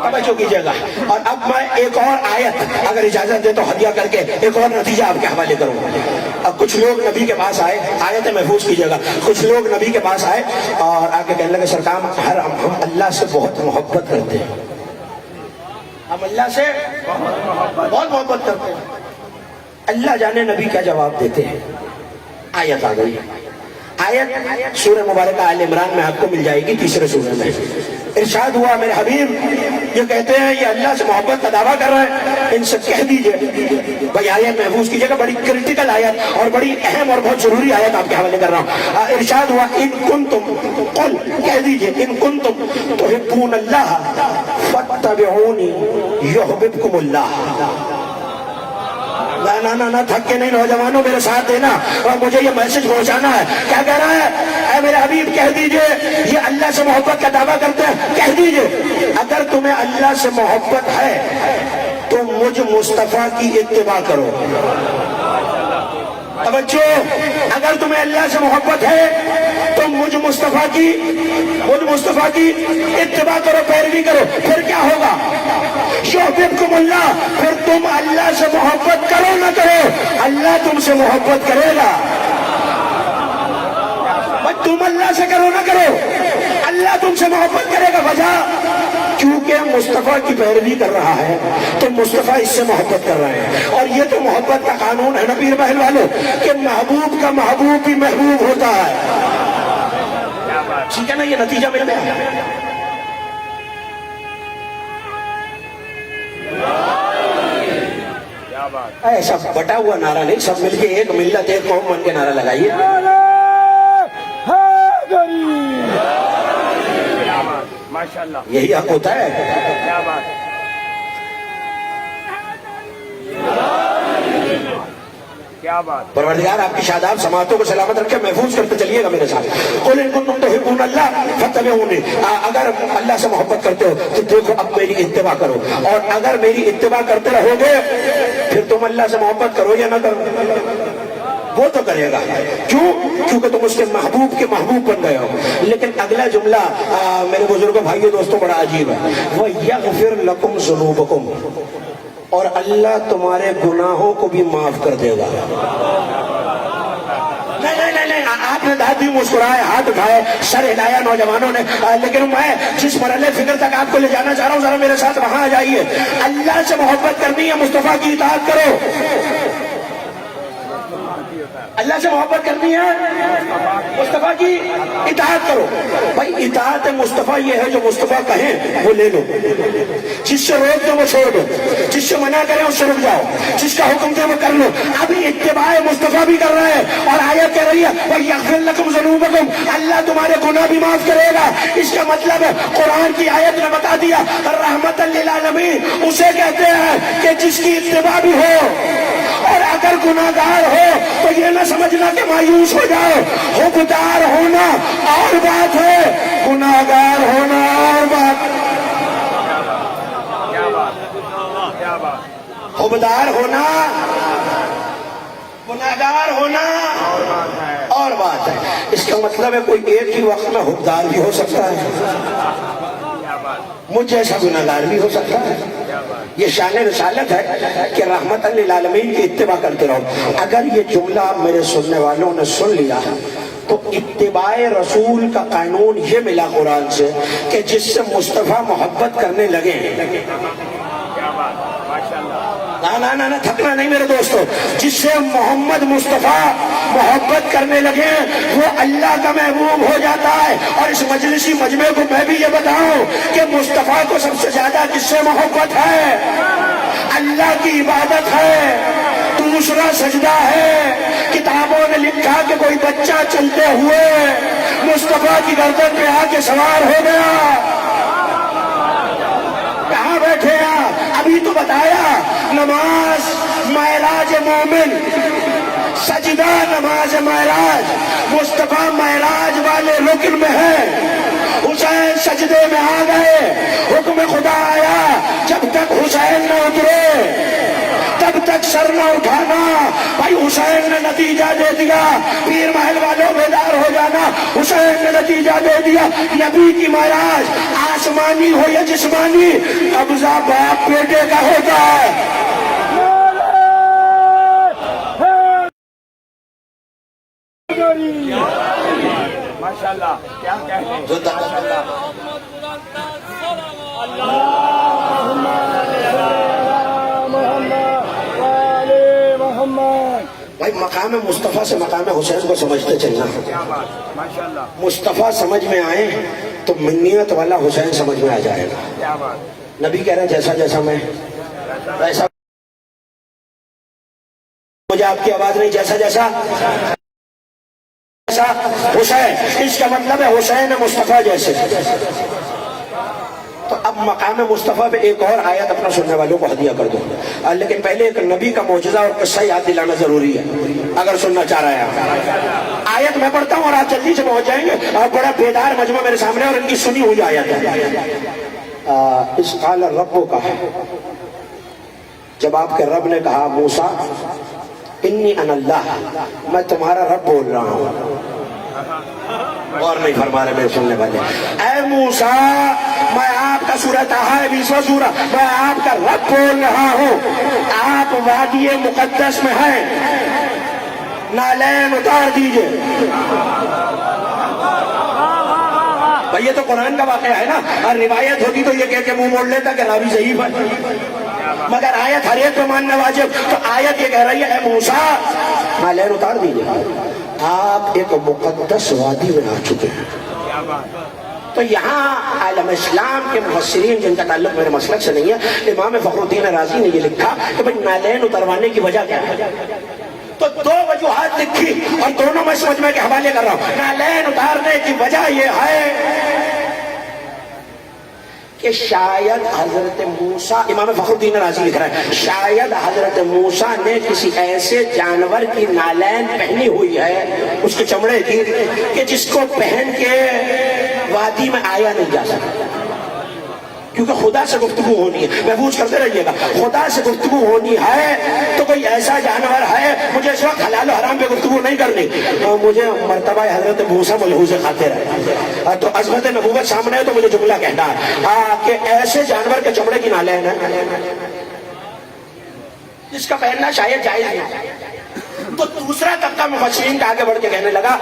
توجہ کیجیے گا. اور اب میں ایک اور آیت اگر اجازت دے تو ہدیہ کر کے ایک اور نتیجہ آپ کے حوالے کروں. اب کچھ لوگ نبی کے پاس آئے، آیتیں محفوظ کیجیے گا. کچھ لوگ نبی کے پاس آئے اور آ کے کہنے لگے سرکار ہم اللہ سے بہت محبت کرتے ہیں، ہم اللہ سے بہت محبت کرتے ہیں. اللہ جانے نبی کیا جواب دیتے ہیں. آیت آ گئی. آیت سورہ مبارکہ آل عمران میں آپ کو مل جائے گی، تیسرے سورے میں. ارشاد ہوا میرے حبیب یہ کہتے ہیں یہ اللہ سے محبت کا دعویٰ کر رہے ہیں، ان سے کہہ دیجئے بھائی آیت محفوظ کیجئے گا، بڑی کرٹیکل آیت اور بڑی اہم اور بہت ضروری آیت آپ کے حوالے کر رہا ہوں۔ ارشاد ہوا ان کنتم، قل کہہ دیجئے ان کنتم تحبون اللہ فاتبعونی یحببکم اللہ۔ نہ تھک کے نہیں نوجوانوں میرے ساتھ دینا اور مجھے یہ میسج پہنچانا ہے۔ کیا کہہ رہا ہے؟ اے میرے حبیب کہہ دیجئے یہ اللہ سے محبت کا دعویٰ کرتے ہیں، کہہ دیجئے اگر تمہیں اللہ سے محبت ہے تو مجھ مصطفیٰ کی اتباع کرو۔ توجہ، اگر تمہیں اللہ سے محبت ہے تو مجھ مصطفیٰ کی اتباع کرو، پیروی کرو، پھر کیا ہوگا؟ یحببکم اللہ، پھر تم اللہ سے محبت کرو نہ کرو اللہ تم سے محبت کرے گا۔ تم اللہ سے کرو نہ کرو اللہ تم سے محبت کرے گا۔ وجہ کیونکہ مصطفیٰ کی پیروی کر رہا ہے تو مصطفیٰ اس سے محبت کر رہے ہیں، اور یہ تو محبت کا قانون ہے نا پیر محل والوں کہ محبوب کا محبوب بھی محبوب ہوتا ہے۔ ٹھیک ہے نا، یہ نتیجہ مل گیا۔ ایسا بٹا ہوا نعرہ نہیں، سب مل کے ایک ملت ایک قوم بن کے نعرہ لگائیے۔ ماشاءاللہ، یہی حق ہوتا ہے۔ کیا بات، کیا بات۔ پروردگار آپ کی شاداب سماعتوں کو سلامت رکھے، محفوظ کرتے چلیے گا میرے ساتھ۔ قل ان کنتم تحبون اللہ فاتبعونی، اگر اللہ سے محبت کرتے ہو تو دیکھو اب میری اتباع کرو، اور اگر میری اتباع کرتے رہو گے پھر تم اللہ سے محبت کرو یا نہ کرو؟ وہ تو کرے گا، کیوں؟ کیونکہ تم اس کے محبوب بن گئے ہو۔ لیکن اگلا جملہ میرے بزرگوں بھائیوں دوستوں بڑا عجیب ہے، وَيَغْفِرْ لَكُمْ ذُنُوبَكُمْ، اور اللہ تمہارے گناہوں کو بھی معاف کر دے گا۔ نہیں، آپ نے داد بھی مسکرائے، ہاتھ اٹھائے، سر ہلایا نوجوانوں نے، لیکن میں جس مرحلے فکر تک آپ کو لے جانا چاہ رہا ہوں ذرا میرے ساتھ وہاں آ جائیے۔ اللہ سے محبت کرنی ہے، مصطفیٰ کی اطاعت کرو۔ اللہ سے محبت کرنی ہے، مصطفیٰ کی اطاعت کرو۔ بھائی اطاعت مصطفیٰ یہ ہے جو مصطفیٰ کہیں وہ لے لو، جس سے روک دو وہ چھوڑ دو، جس سے منع کریں اس سے رک جاؤ، جس کا حکم دے وہ کر لو۔ ابھی اتباع مصطفیٰ بھی کر رہے ہیں، اور آیت کہہ رہی ہے وَيَغْفِرْ لَكُمْ ذُنُوبَكُمْ، اللہ تمہارے گناہ بھی معاف کرے گا۔ اس کا مطلب ہے قرآن کی آیت نے بتا دیا رحمت للعالمین اسے کہتے ہیں کہ جس کی اتباع بھی ہو، اور اگر گناہگار ہو تو یہ نہ سمجھنا کہ مایوس ہو جاؤ، حقدار ہونا اور بات ہے، گناہگار ہونا اور بات۔ حقدار ہونا، گناہگار ہونا اور بات ہے۔ اس کا مطلب ہے کوئی ایک ہی وقت میں حقدار بھی ہو سکتا ہے، مجھ جیسا گناہگار بھی ہو سکتا ہے۔ یہ شان رسالت ہے کہ رحمت للعالمین کی اتباع کرتے رہو۔ اگر یہ جملہ میرے سننے والوں نے سن لیا تو اتباع رسول کا قانون یہ ملا قرآن سے کہ جس سے مصطفیٰ محبت کرنے لگے، نہ تھکنا نہیں میرے دوستو، جس سے محمد مصطفیٰ محبت کرنے لگے وہ اللہ کا محبوب ہو جاتا ہے۔ اور اس مجلسی مجمع کو میں بھی یہ بتاؤں کہ مصطفیٰ کو سب سے زیادہ جس سے محبت ہے اللہ کی عبادت ہے، دوسرا سجدہ ہے۔ کتابوں نے لکھا کہ کوئی بچہ چلتے ہوئے مصطفیٰ کی گردن پہ آ کے سوار ہو گیا۔ کہاں بیٹھے آپ؟ ابھی تو بتایا نماز معراج مومن، سجدہ نماز معراج، مصطفیٰ معراج والے رکن میں ہے۔ حسین سجدے میں آ گئے، حکم خدا آیا جب تک حسین نہ اترے تب تک سر نہ اٹھانا۔ بھائی حسین نے نتیجہ دے دیا، پیر محل والوں بیدار ہو جانا، حسین نے نتیجہ دے دیا۔ نبی کی معراج آسمانی ہو یا جسمانی، قبضہ باپ بیٹے کا ہوتا ہے۔ ماشاءاللہ، کیا کہتے ہیں؟ بھائی مقام مصطفیٰ سے مقام حسین کو سمجھتے چلنا۔ مصطفیٰ سمجھ میں آئے تو منیت والا حسین سمجھ میں آ جائے گا. کیا بات. نبی کہہ رہے ہیں جیسا جیسا میں ویسا. مجھے آپ کی آواز نہیں. جیسا جیسا حسین, اس کا مطلب ہے حسین مصطفیٰ جیسے. تو اب مقام مصطفیٰ پہ ایک اور آیت اپنا سننے والوں کو ہدیہ کر دو, لیکن پہلے ایک نبی کا معجزہ اور قصہ یاد دلانا ضروری ہے اگر سننا چاہ رہے ہیں. آیت میں پڑھتا ہوں اور آپ جلدی سے پہنچ جائیں گے. اور بڑا بیدار مجمع میرے سامنے اور ان کی سنی ہوئی آیت ہے. اس قال رب کا ہے, جب آپ کے رب نے کہا موسیٰ انی انا اللہ, میں تمہارا رب بول رہا ہوں. اور نہیں فرما رہے میرے سننے والے. اے موسیٰ میں آپ کا سورہ طٰہٰ 20واں سورہ, میں آپ کا رب بول رہا ہوں. آپ وادی مقدس میں ہیں, نالین اتار دیجئے. بھئی یہ تو قرآن کا واقعہ ہے نا, اور روایت ہوتی تو یہ کہہ کے منہ موڑ لیتا کہ راوی ضعیف ہے, مگر آیت ہر ایک کو ماننا واجب. تو آیت یہ کہہ رہی ہے اے موسیٰ نالین اتار دیجئے, آپ ایک مقدس وادی میں آ چکے ہیں. تو یہاں عالم اسلام کے مفسرین جن کا تعلق میرے مسلک سے نہیں ہے, امام فخر الدین رازی نے یہ لکھا کہ بھئی نالین اتروانے کی وجہ کیا ہے. تو دو وجوہات لکھی اور دونوں میں اس مجمع کے حوالے کر رہا ہوں. نالین اتارنے کی وجہ یہ ہے کہ شاید حضرت موسیٰ, امام فخر الدین رازی لکھ رہا ہے, شاید حضرت موسیٰ نے کسی ایسے جانور کی نالین پہنی ہوئی ہے اس کے چمڑے کی کہ جس کو پہن کے وادی میں آیا نہیں جا سکتا, کیونکہ خدا سے گفتگو ہونی ہے. محفوظ کرتے رہیے گا, خدا سے گفتگو ہونی ہے تو کوئی ایسا جانور ہے. مجھے اس وقت حلال و حرام پہ گفتگو نہیں کرنی, مجھے مرتبہ حضرت موسیٰ ملحوظ خاطر ہے. تو عظمت نبوت سامنے ہے تو مجھے جملہ کہنا ہے کہ ایسے جانور کے چمڑے کی نالین ہے جس کا پہننا شاید جائز نہیں. تو دوسرا طبقہ مفسرین کا آگے بڑھ کے کہنے لگا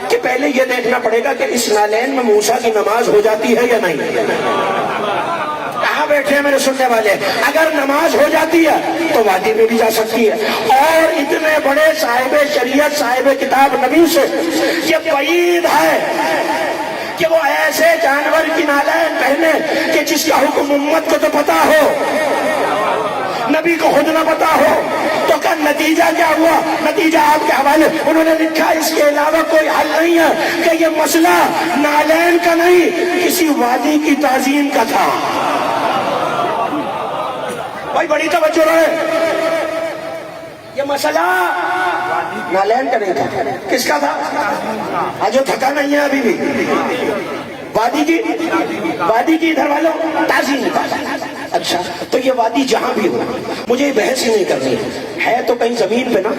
کہ پہلے یہ دیکھنا پڑے گا کہ اس نالین میں موسیٰ کی نماز ہو جاتی ہے یا نہیں. کہاں بیٹھے ہیں میرے سننے والے, اگر نماز ہو جاتی ہے تو وادی میں بھی جا سکتی ہے. اور اتنے بڑے صاحب شریعت صاحب کتاب نبی سے یہ بعید ہے کہ وہ ایسے جانور کی نالین پہنے کہ جس کا حکم امت کو تو پتا ہو, نبی کو خود نہ پتا ہو. تو کیا نتیجہ کیا ہوا؟ نتیجہ آپ کے حوالے انہوں نے لکھا اس کے علاوہ کوئی حل نہیں ہے کہ یہ مسئلہ نالین کا نہیں, کسی وادی کی تعظیم کا تھا. بھائی بڑی توجہ رہے, یہ مسئلہ نالین کا نہیں تھا. کس کا تھا؟ جو تھکا نہیں ہے ابھی بھی, وادی کی ادھر والوں تعظیم کا. اچھا تو یہ وادی جہاں بھی ہو, مجھے یہ بحث ہی نہیں کرنی ہے تو کہیں زمین پہ نا.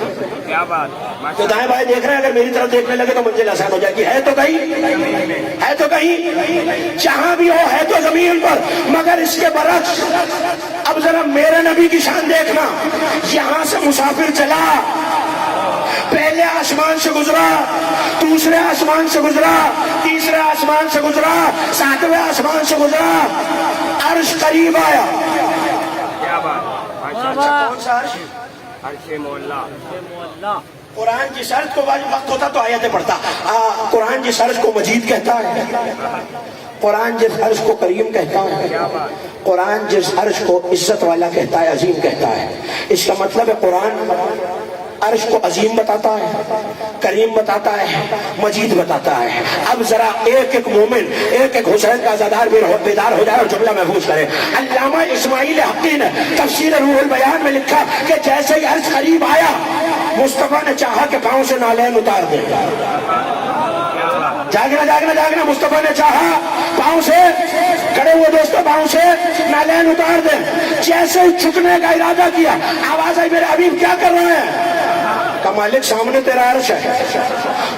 کیا بات. تو دائیں بائیں دیکھ رہے ہیں, اگر میری طرف دیکھنے لگے تو منزل آسان ہو جائے گی. ہے تو کہیں جہاں بھی ہو, ہے تو زمین پر. مگر اس کے برعکس اب ذرا میرے نبی کی شان دیکھنا. یہاں سے مسافر چلا, پہلے آسمان سے گزرا, دوسرے آسمان سے گزرا, تیسرے آسمان سے گزرا, ساتویں آسمان سے گزرا, عرش قریب آیا. کیا بات. کون سا عرش؟ عرش مولا. قرآن جس عرش کو وقت ہوتا تو آیتیں پڑھتا. قرآن جس عرش کو مجید کہتا ہے, قرآن جس عرش کو کریم کہتا ہے, قرآن جس عرش کو عزت والا کہتا ہے, عظیم کہتا ہے. اس کا مطلب ہے قرآن عرش کو عظیم بتاتا ہے, کریم بتاتا ہے, مجید بتاتا ہے. اب ذرا ایک ایک مومن, ایک ایک حسین کا عزادار بیدار ہو جائے اور جملہ محفوظ کرے. علامہ اسماعیل حقی نے تفسیر روح البیان میں لکھا کہ جیسے ہی عرش قریب آیا, مصطفیٰ نے چاہا کہ پاؤں سے نالین اتار دے. جاگنا, مصطفیٰ نے چاہا پاؤں سے, کھڑے ہوئے دوستوں, پاؤں سے نالین اتار دے. جیسے ہی جھکنے کا ارادہ کیا, آواز آئی میرے حبیب کیا کر رہے ہیں؟ کہ مالک سامنے تیرا عرش ہے,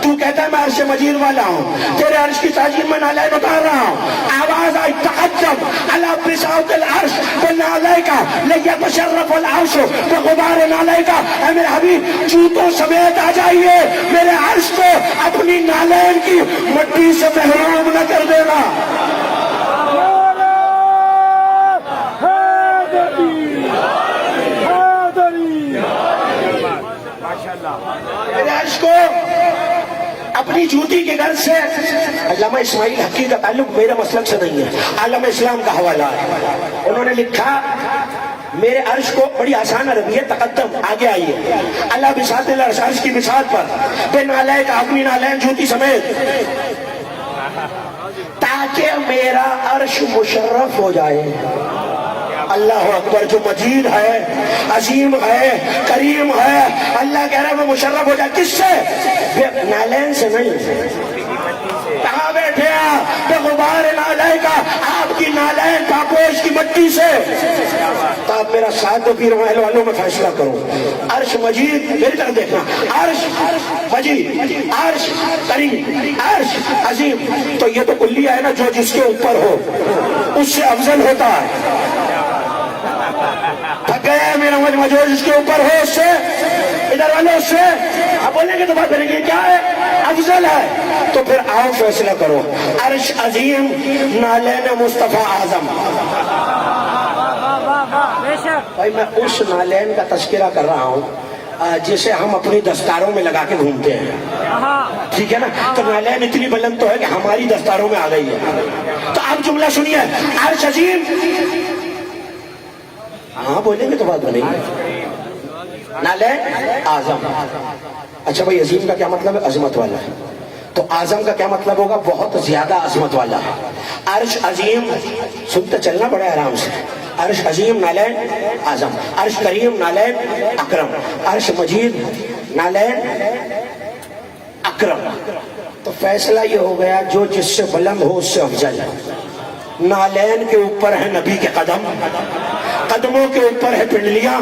تو کہتا ہے میں عرش مجید والا ہوں, تیرے عرش کی تعظیم میں نالین اتار رہا ہوں. آواز آئی تقدم علی بساط العرش بالنالیکا لیتشرف العرش بغبار نالیکا. اے میرے حبیب جوتوں سمیت آ جائیے, میرے عرش کو اپنی نالین کی مٹی سے محروم نہ کر دینا. میرے عرش کو اپنی جوتی کے گھر سے علامہ اسماعیل حقی کا تعلق میرے مسلک سے نہیں ہے، عالم اسلام کا حوالہ ہے. انہوں نے لکھا میرے عرش کو، بڑی آسان عربی ہے، تقدم آگے آئیے، اللہ بساط العرش، عرش کی بساط پر بے نالے کا اپنی نالین جوتی سمیت، تاکہ میرا عرش مشرف ہو جائے. اللہ اکبر. جو مجید ہے، عظیم ہے، کریم ہے، اللہ کہہ رہا ہے وہ مشرف ہو جائے. کس سے؟ نالین سے نہیں. کہاں بیٹھے آپ؟ بے غبار نالین کا، آپ کی نالین پاپوش کی مٹی سے. تو آپ میرا ساتھ دو، پیر محل والوں میں فیصلہ کروں. عرش مجید، میری طرف دیکھنا، عرش مجید، عرش کریم، عرش عظیم. تو یہ تو کلیہ ہے نا، جو جس کے اوپر ہو اس سے افضل ہوتا ہے. تھک گیا ہے میرا مجمع، جو جس کے اوپر ہو اس سے، ادھر والے اس سے، آپ بولیں گے تو بات کریں گے کیا ہے؟ افضل ہے. تو پھر آؤ فیصلہ کرو. عرش عظیم، نالین مصطفیٰ اعظم. بھائی میں اس نالین کا تذکرہ کر رہا ہوں جسے ہم اپنی دستاروں میں لگا کے گھومتے ہیں، ٹھیک ہے نا؟ تو نالین اتنی بلند تو ہے کہ ہماری دستاروں میں آ گئی ہے. تو آپ جملہ سنیے، عرش عظیم، ہاں بولیں گے تو بات بنے گی، نالین اعظم. اچھا بھائی، عظیم کا کیا مطلب ہے؟ عظمت والا ہے. تو اعظم کا کیا مطلب ہوگا؟ بہت زیادہ عظمت والا ہے. عرش عظیم، سنتے چلنا بڑے آرام سے. عرش عظیم، نالین اعظم. عرش کریم، نالین اکرم. عرش مجید، نالین اکرم. تو فیصلہ یہ ہو گیا، جو جس سے بلند ہو اس سے افضل ہے. نالین کے اوپر ہے نبی کے قدم، قدموں کے اوپر ہے پنڈلیاں،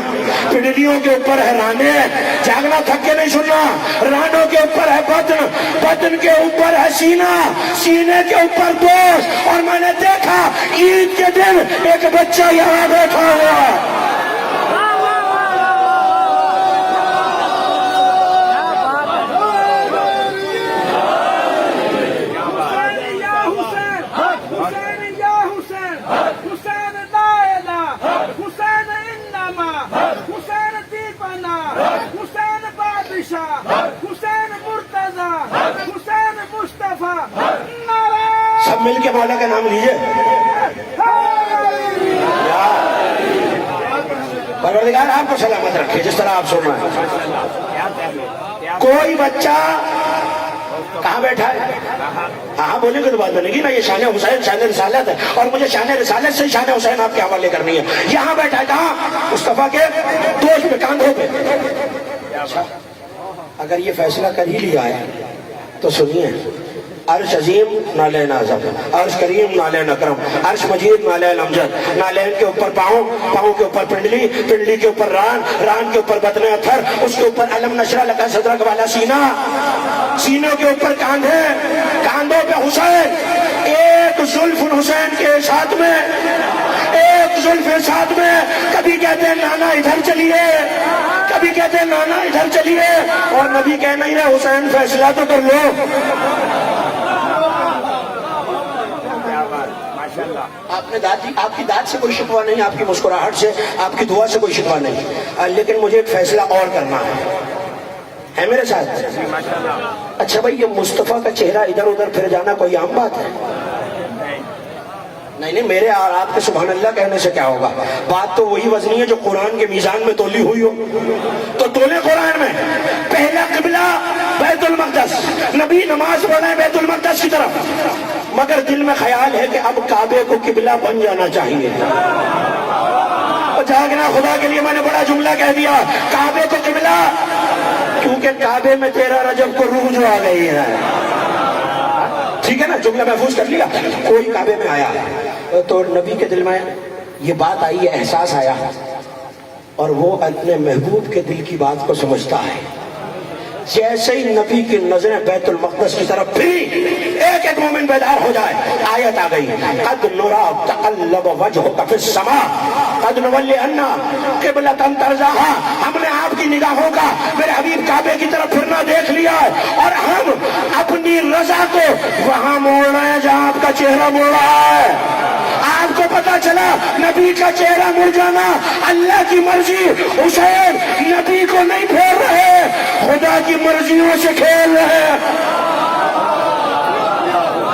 پنڈلیوں کے اوپر ہے رانے. جاگنا تھک کے نہیں سننا. رانوں کے اوپر ہے بدن، بدن کے اوپر ہے سینہ، سینے کے اوپر گوشت. اور میں نے دیکھا عید کے دن ایک بچہ یہاں بیٹھا ہوا. سب مل کے مولا کا نام لیجئے. پروردگار آپ کو سلامت رکھے جس طرح آپ سن رہے ہیں. کوئی بچہ کہاں بیٹھا ہے؟ ہاں بولیں گے تو بات بنے گی نا. یہ شان حسین شان رسالت ہے، اور مجھے شان رسالت سے شان حسین آپ کے حوالے کرنی ہے. یہاں بیٹھا ہے کہاں؟ مصطفیٰ کے دوش پہ، کاندھوں پہ. اگر یہ فیصلہ کر ہی لیا ہے تو سنیے، عرش عظیم، نالین اعظم. عرش کریم، نالین اکرم. عرش مجید، نالین امجد. نالین کے اوپر پاؤں، پاؤں کے اوپر پنڈلی، پنڈلی کے اوپر ران، ران کے اوپر بطن اتھر، اس کے اوپر علم نشرح لک صدرک والا سینہ، سینوں کے اوپر کاندھے، کاندھوں پہ حسین. ایک زلف حسین کے ساتھ میں، ایک زلف ساتھ میں. کبھی کہتے ہیں نانا ادھر چلیے، کبھی کہتے ہیں نانا ادھر چلیے. اور نبی کہہ نہیں رہے حسین فیصلہ تو کر لو. آپ نے داد دی، آپ کی داد سے کوئی شکوہ نہیں، آپ کی مسکراہٹ سے، آپ کی دعا سے کوئی شکوہ نہیں. لیکن مجھے ایک فیصلہ اور کرنا ہے میرے ساتھ. اچھا بھائی، یہ مصطفیٰ کا چہرہ ادھر ادھر پھر جانا کوئی عام بات ہے؟ نہیں نہیں، میرے اور آپ کے سبحان اللہ کہنے سے کیا ہوگا؟ بات تو وہی وزنی ہے جو قرآن کے میزان میں تولی ہوئی ہو. تو تولے قرآن میں پہلا قبلہ بیت المقدس، نبی نماز پڑھ رہے ہیں بیت المقدس کی طرف، مگر دل میں خیال ہے کہ اب کعبے کو قبلہ بن جانا چاہیے. اور جاگنا خدا کے لیے، میں نے بڑا جملہ کہہ دیا، کعبے کو قبلہ، کیونکہ کعبے میں 13 رجب کو روح جو آ گئی ہے. ٹھیک ہے نا، جملہ محفوظ کر لیا. کوئی کعبے میں آیا تو نبی کے دل میں یہ بات آئی، یہ احساس آیا، اور وہ اپنے محبوب کے دل کی بات کو سمجھتا ہے. جیسے ہی نبی کی نظریں بیت المقدس کی طرف پھری، ایک ایک مومن بیدار ہو جائے. آیت آ گئی، قد نرا تقلب وجہک فی السماء قد نولینا قبلۃ ترضاها. ہم نے آپ کی نگاہوں کا میرے حبیب کعبے کی طرف پھرنا دیکھ لیا ہے، اور ہم اپنی رضا کو وہاں موڑ رہے ہیں جہاں آپ کا چہرہ مڑ رہا ہے. آپ کو پتا چلا نبی کا چہرہ مڑ جانا اللہ کی مرضی. حسین نبی کو نہیں پھیر رہے، خدا کی مرضیوں سے کھیل رہے.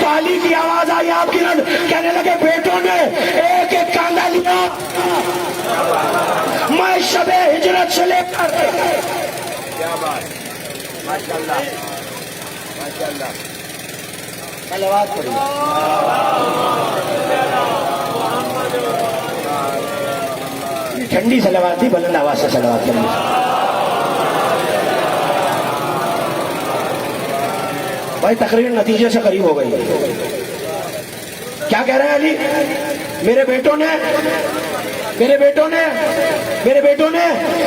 تو علی کی آواز آئی آپ کی رد، کہنے لگے بیٹوں نے ایک ایک کاندھا لیا، میں شب ہجرت سے لے کر کیا بات، ماشاء اللہ ماشاء اللہ. صلوات پڑھیے. ٹھنڈی صلوات تھی، بلند آواز سے صلوات کرنی. بھائی تقریر نتیجے سے قریب ہو گئی ہے. کیا کہہ رہے ہیں علی؟ میرے بیٹوں نے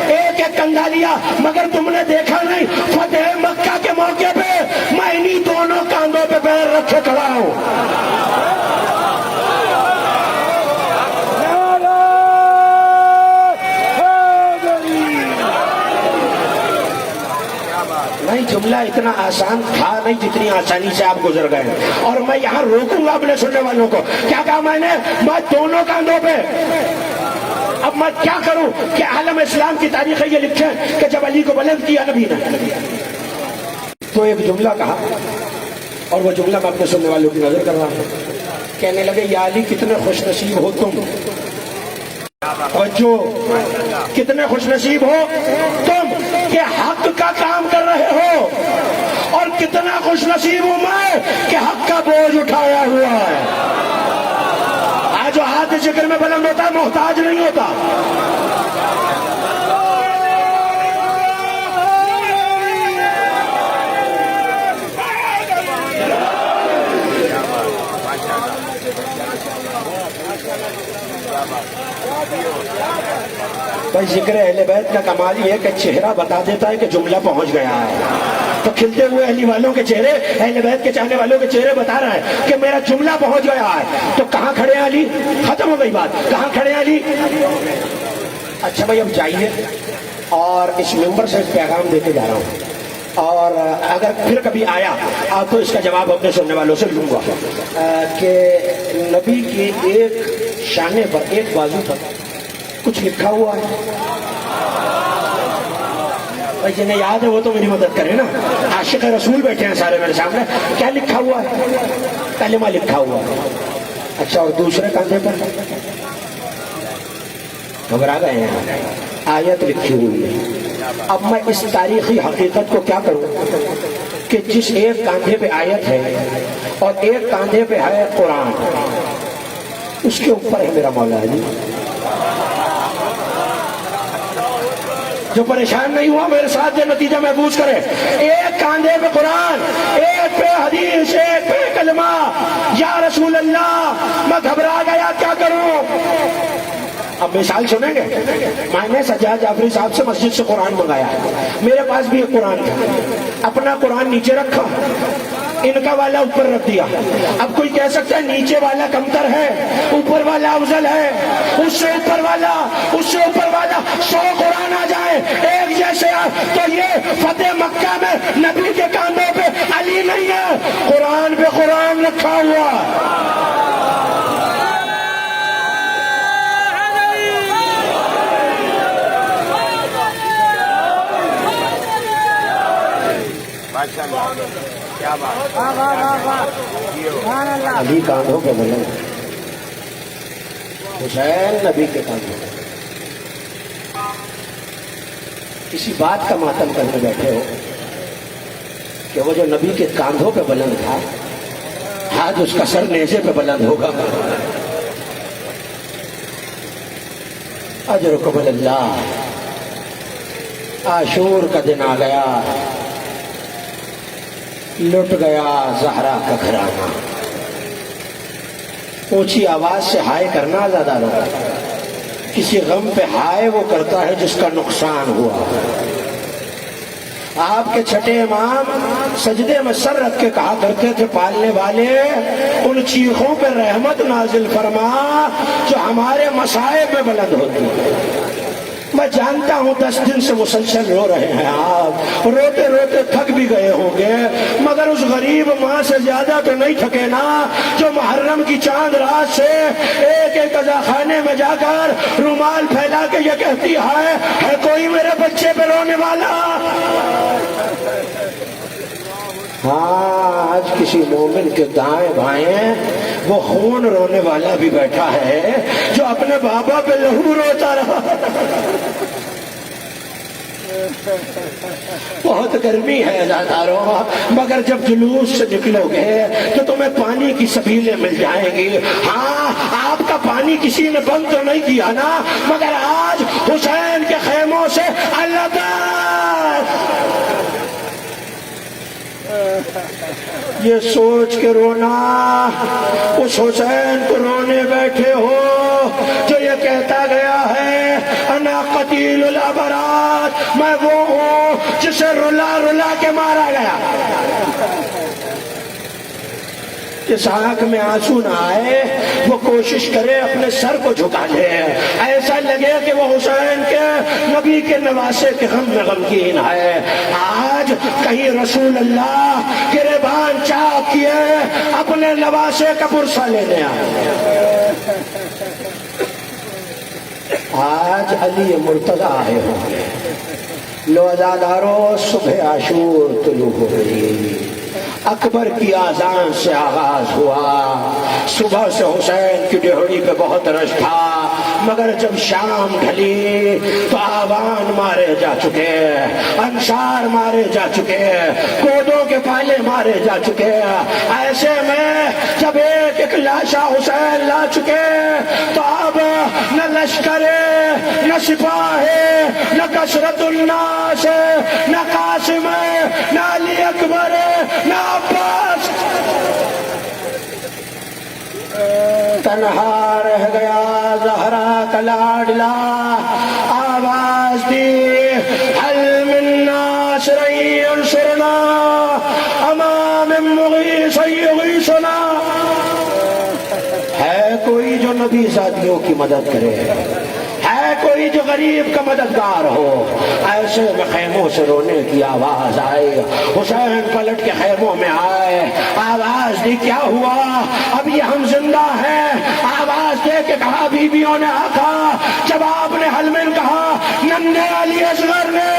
ایک ایک کندھا لیا، مگر تم نے دیکھا نہیں فتح مکہ کے موقع پہ میں انہی دونوں کاندھوں پہ پیر رکھے کھڑا ہوں. نہیں جملہ اتنا آسان تھا نہیں جتنی آسانی سے آپ گزر گئے. اور میں یہاں روکوں گا اپنے سننے والوں کو. کیا کہا میں نے؟ میں دونوں کاندھوں پہ. اب میں کیا کروں کہ عالم اسلام کی تاریخ یہ لکھے کہ جب علی کو بلند کیا نبی نے تو ایک جملہ کہا، اور وہ جملہ میں اپنے سننے والوں کی نظر کر رہا ہوں. کہنے لگے یا علی کتنے خوش نصیب ہو تم، اور جو کتنے خوش نصیب ہو تم کہ حق کا کام کر رہے ہو، اور کتنا خوش نصیب ہوں میں کہ حق کا بوجھ اٹھایا ہوا ہے. آج جو ہاتھ ذکر میں بلند ہوتا ہے محتاج نہیں ہوتا. بھائی ذکر اہل بیت کا کمال یہ ہے کہ چہرہ بتا دیتا ہے کہ جملہ پہنچ گیا ہے. تو کھلتے ہوئے اہلی والوں کے چہرے، اہل بیت کے چاہنے والوں کے چہرے بتا رہا ہے کہ میرا جملہ پہنچ گیا ہے. تو کہاں کھڑے ہیں علی؟ ختم ہو گئی بات. کہاں کھڑے ہیں علی؟ اچھا بھائی اب جائیے اور اس ممبر سے پیغام دے کے جا رہا ہوں، اور اگر پھر کبھی آیا تو اس کا جواب اپنے سننے والوں سے لوں گا کہ نبی کی ایک شانے پر، ایک بازو پر کچھ لکھا ہوا ہے. بھائی جنہیں یاد ہے وہ تو میری مدد کرے نا. عاشق رسول بیٹھے ہیں سارے میرے سامنے. کیا لکھا ہوا ہے؟ کلمہ لکھا ہوا ہے. اچھا اور دوسرے کاندھے پر گھبرا گئے ہیں، آیت لکھی ہوئی ہے. اب میں اس تاریخی حقیقت کو کیا کروں کہ جس ایک کاندھے پہ آیت ہے اور ایک کاندھے پہ ہے قرآن، اس کے اوپر ہے میرا مولا علی. جو پریشان نہیں ہوا میرے ساتھ یہ نتیجہ محفوظ کرے. ایک کاندھے پہ قرآن، ایک پہ حدیث، ایک پہ کلمہ. یا رسول اللہ میں گھبرا گیا، کیا کروں؟ اب مثال سنیں گے. میں نے سجاد جعفری صاحب سے مسجد سے قرآن منگایا، میرے پاس بھی ایک قرآن تھا. اپنا قرآن نیچے رکھا، ان کا والا اوپر رکھ دیا. اب کوئی کہہ سکتا ہے نیچے والا کمتر ہے، اوپر والا افضل ہے. اس سے اوپر والا، اس سے اوپر والا 100 قرآن آ جائے ایک جیسے تو یہ فتح مکہ میں نبی کے کاندھوں پہ علی نہیں ہے، قرآن پہ قرآن رکھا ہوا. علی کاندھوں پہ بلند، حسین نبی کے کاندھوں پہ. کسی بات کا ماتم کرنے بیٹھے ہو کہ وہ جو نبی کے کاندھوں پہ بلند تھا آج اس کا سر نیزے پہ بلند ہوگا. اجرکم اللہ. عاشور کا دن آ گیا، لٹ گیا زہرا کا گھرانہ. اونچی آواز سے ہائے کرنا زیادہ لوگ، کسی غم پہ ہائے وہ کرتا ہے جس کا نقصان ہوا. آپ کے چھٹے امام سجدے میں سر رکھ کے کہا کرتے تھے پالنے والے ان چیخوں پہ رحمت نازل فرما جو ہمارے مصائب میں بلند ہوتی ہے. میں جانتا ہوں 10 دن سے مسلسل رو رہے ہیں آپ، روتے روتے تھک بھی گئے ہوں گے، مگر اس غریب ماں سے زیادہ تو نہیں تھکے نا جو محرم کی چاند رات سے ایک ایک قضا خانے میں جا کر رومال پھیلا کے یہ کہتی ہے کوئی میرے بچے پہ رونے والا. ہاں آج کسی مومن کے دائیں بائیں وہ خون رونے والا بھی بیٹھا ہے جو اپنے بابا پہ لہو روتا رہا. بہت گرمی ہے عزاداروں، مگر جب جلوس سے نکلو گے تو تمہیں پانی کی سبیلیں مل جائیں گی. ہاں آپ کا پانی کسی نے بند تو نہیں کیا نا، مگر آج حسین کے خیموں سے اللہ یہ سوچ کے رونا اس حسین کو رونے بیٹھے ہو جو یہ کہتا گیا ہے انا قتیل الابرار، میں وہ ہوں جسے رلا رلا کے مارا گیا. جس آنکھ میں آنسو نہ آئے وہ کوشش کرے اپنے سر کو جھکا لے، ایسا لگے کہ وہ حسین کے نبی کے نواسے کے غم میں غمگین ہے. آج کہیں رسول اللہ گریبان چاک کیے اپنے نواسے کا برسہ لینے آئے. آج علی مرتضیٰ آئے ہوں گے. لو عزادارو، صبح عاشور طلوع ہو گئی، اکبر کی آذان سے آغاز ہوا. صبح سے حسین کی ڈہڑی پہ بہت رش تھا، مگر جب شام ڈھلی تو آوان مارے جا چکے، انصار مارے جا چکے، کودوں کے پالے مارے جا چکے. ایسے میں جب ایک ایک لاشا حسین لا چکے تو اب نہ لشکر نہ سپاہ نہ کثرت الناس نہ قاسم نہ علی اکبر نہ عباس، تنہا رہ گیا زہرا کا لاڈلا. آواز دی حل من ناصر ینصرنا امام مغیث یغیثنا، ہے کوئی جو نبی ذاتیوں کی مدد کرے، ہے کوئی جو غریب کا مددگار ہو. ایسے میں خیموں سے رونے کی آواز آئی. حسین پلٹ کے خیموں میں آئے، آواز دی کیا ہوا، اب یہ ہم زندہ ہیں. آواز دے کے کہا بیویوں نے آقا. جب آپ نے حل من کہا ننھے علی اصغر نے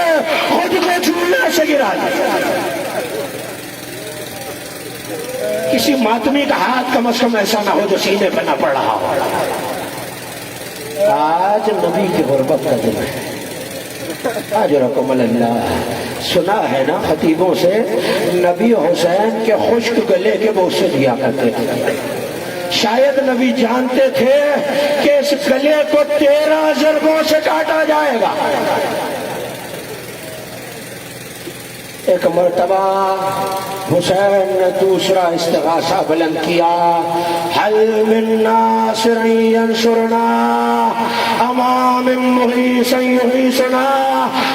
خود کو چولہے سے گرا دیا. کسی ماتمی کا ہاتھ کم از کم ایسا نہ ہو جو سینے پہ نہ پڑ رہا ہو. آج نبی کی غربت کا دن ہے. اجرکم اللہ. سنا ہے نا خطیبوں سے، نبی حسین کے خشک گلے کے بوسے دیا کرتے تھے. شاید نبی جانتے تھے کہ اس گلے کو 13 ضربوں سے کاٹا جائے گا. ایک مرتبہ حسین نے دوسرا استغاثہ بلند کیا، حل من ناصر ینصرنا امام مغیث یغیثنا.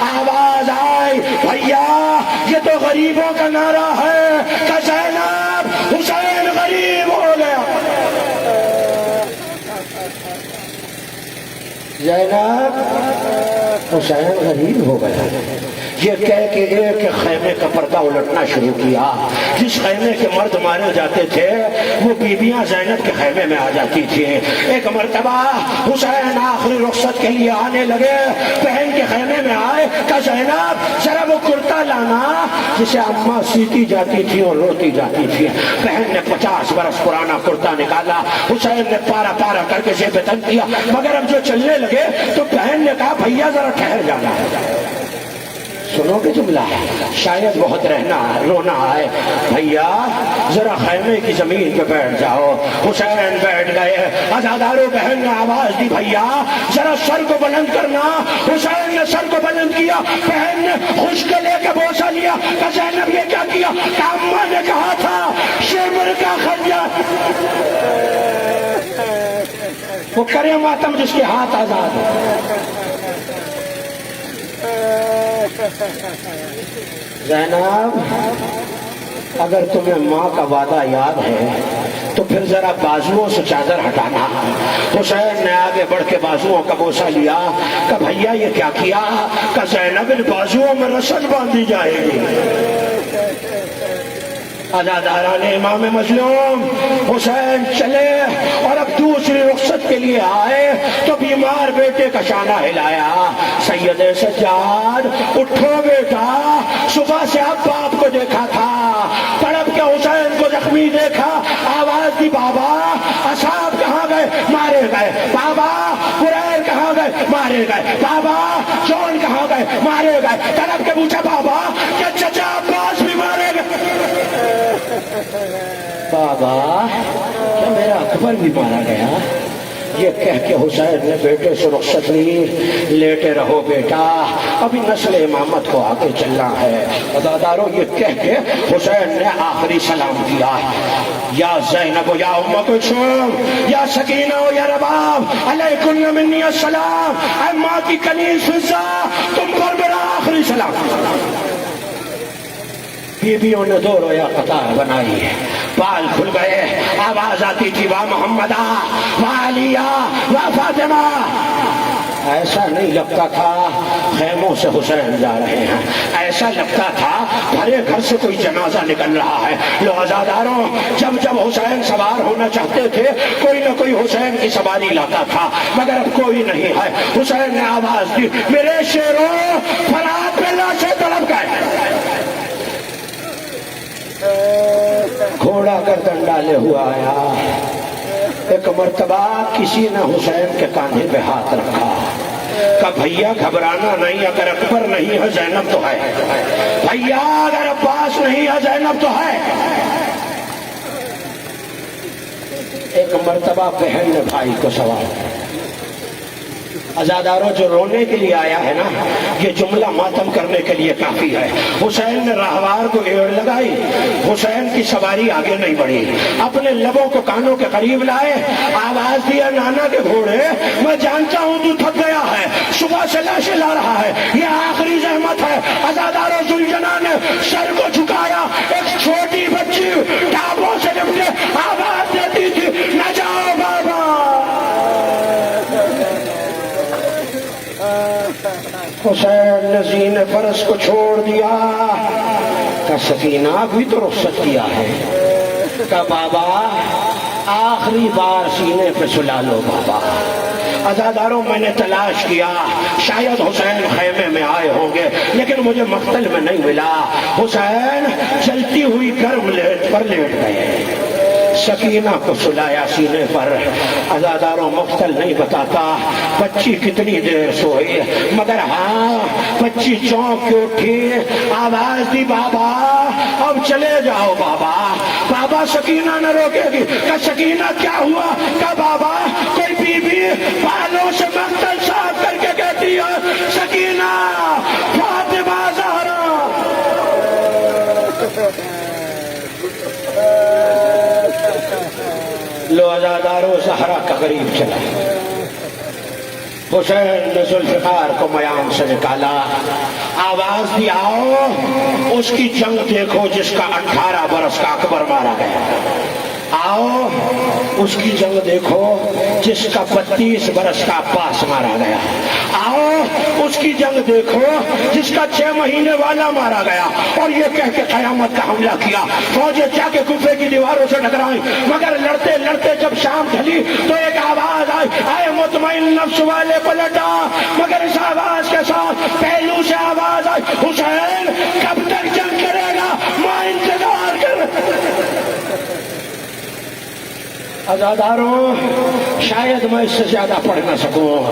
آواز آئی بھیا یہ تو غریبوں کا نعرہ ہے کہ زینب حسین غریب ہو گیا. زینب حسین غریب ہو گیا. یہ کہہ کے ایک خیمے کا پردہ الٹنا شروع کیا. جس خیمے کے مرد مارے جاتے تھے وہ بیویاں زینب کے خیمے میں آ جاتی تھی. ایک مرتبہ حسین آخری رخصت کے لیے آنے لگے، بہن کے خیمے میں آئے کہ زینب ذرا وہ کرتا لانا جسے اماں سیتی جاتی تھی اور روتی جاتی تھی. بہن نے 50 برس پرانا کرتا نکالا. حسین نے پارا پارا کر کے اسے بتن کیا، مگر اب جو چلنے لگے تو بہن نے کہا بھیا ذرا ٹھہر جانا. سنو کہ جملہ ہے، شاید بہت رونا آئے. بھیا ذرا خیمے کی زمین پہ بیٹھ جاؤ. حسین بیٹھ گئے. عزادارو بہن نے آواز دی بھیا ذرا سر کو بلند کرنا. حسین نے سر کو بلند کیا. بہن نے خشک لے کے بوسہ لیا. کہ زینب یہ کیا کیا؟ کہ اماں نے کہا تھا شمر کا خنجر. وہ کرے ماتم جس کے ہاتھ آزاد ہو. زینب اگر تمہیں ماں کا وعدہ یاد ہے تو پھر ذرا بازوؤں سے چادر ہٹانا. حسین نے آگے بڑھ کے بازوؤں کا بوسہ لیا. کہ بھیا یہ کیا کیا؟ کہ زینب ان بازوؤں میں رسل باندھی جائے گی. عزاداران امام مظلوم حسین چلے اور اب دوسری رخصت کے لیے آئے تو بیمار بیٹے کا شانہ ہلایا. سید سجاد اٹھو بیٹا، صبح سے اب باپ کو دیکھا تھا، تڑپ کے حسین کو مارے گئے. بابا جون کہاں گئے؟ مارے گئے. طلب کے پوچھا بابا کیا چچا عباس بھی مارے گئے؟ بابا کیا میرا اکبر بھی مارا گیا؟ یہ کہہ کے حسین نے بیٹے سے رخصت لی. لیٹے رہو بیٹا، ابھی نسل امامت کو آگے چلنا ہے. عزادارو یہ کہہ کے حسین نے آخری سلام کیا. یا زینب یا ام کلثوم یا سکینہ یا رباب علیکن منی السلام. اے ماں کی کنیز فضہ، تم پر میرا آخری سلام. بیویوں نے دو رویا قطار بنائی، بال کھل گئے، آواز آتی تھی وا محمدہ وا علیہ وا فاطمہ. ایسا نہیں لگتا تھا خیموں سے حسین جا رہے ہیں، ایسا لگتا تھا بھرے گھر سے کوئی جنازہ نکل رہا ہے. لو عزاداروں، جب جب حسین سوار ہونا چاہتے تھے کوئی نہ کوئی حسین کی سواری لاتا تھا، مگر اب کوئی نہیں ہے. حسین نے آواز دی میرے شیروں فرات پہ لاشیں تڑپ گئے. گھوڑا گردن ڈالے ہوا آیا. ایک مرتبہ کسی نے حسین کے کاندھے پہ ہاتھ رکھا، کہا بھیا گھبرانا نہیں، اگر اکبر نہیں ہے زینب تو ہے. بھیا اگر عباس نہیں ہے زینب تو ہے. ایک مرتبہ بہن نے بھائی کو سوال کیا. عزاداروں جو رونے کے لیے آیا ہے نا، یہ جملہ ماتم کرنے کے لیے کافی ہے. حسین نے راہوار کو ایڑ لگائی، حسین کی سواری آگے نہیں بڑھی، اپنے لبوں کو کانوں کے قریب لائے، آواز دیا نانا کے گھوڑے میں جانتا ہوں تو تھک گیا ہے، صبح سے لاشیں لا رہا ہے، یہ آخری زحمت ہے. عزاداروں ذوالجلال نے سر کو جھکایا. ایک چھوٹی بچی ٹاپوں سے لپٹے آواز دیتی تھی نہ جاؤ بابا. حسین نے زین فرس کو چھوڑ دیا. کہ سکینہ بھی تو رخصت کیا ہے. کہ بابا آخری بار سینے پہ سلا لو بابا. عزاداروں میں نے تلاش کیا، شاید حسین خیمے میں آئے ہوں گے، لیکن مجھے مقتل میں نہیں ملا. حسین چلتی ہوئی گرم لیٹ پر لیٹ گئے. سکینہ کو سلایا سینے پر. عزاداروں مقتل نہیں بتاتا بچی کتنی دیر سوئی، مگر ہاں بچی چونک کے اٹھی، آواز دی بابا اب چلے جاؤ بابا. بابا سکینہ نہ روکے گی. کہ سکینہ کیا ہوا؟ کہ بابا کوئی بی بی بالوں سے مقتل صاف کر کے کہتی ہے سکینہ فاطمہ زہرا. لو عزادارو زہرا کا قریب چلا. حسین نے ذوالفقار کو میان سے نکالا، آواز دی آؤ اس کی جنگ دیکھو جس کا 18 برس کا اکبر مارا گیا. آؤ اس کی جنگ دیکھو جس کا 32 برس کا عباس مارا گیا. آؤ اس کی جنگ دیکھو جس کا 6 مہینے والا مارا گیا. اور یہ کہہ کے قیامت کا حملہ کیا. فوجیں جا کے کوفے کی دیواروں سے ٹکرائیں، مگر لڑتے لڑتے جب شام ڈھلی تو ایک آواز آئی اے مطمئن نفس والے پلٹا. مگر اس آواز کے ساتھ پہلو سے آواز آئی حسین کب تک جنگ کرے گا، میں انتظار کر. عزاداروں شاید میں اس سے زیادہ پڑھ نہ سکوں.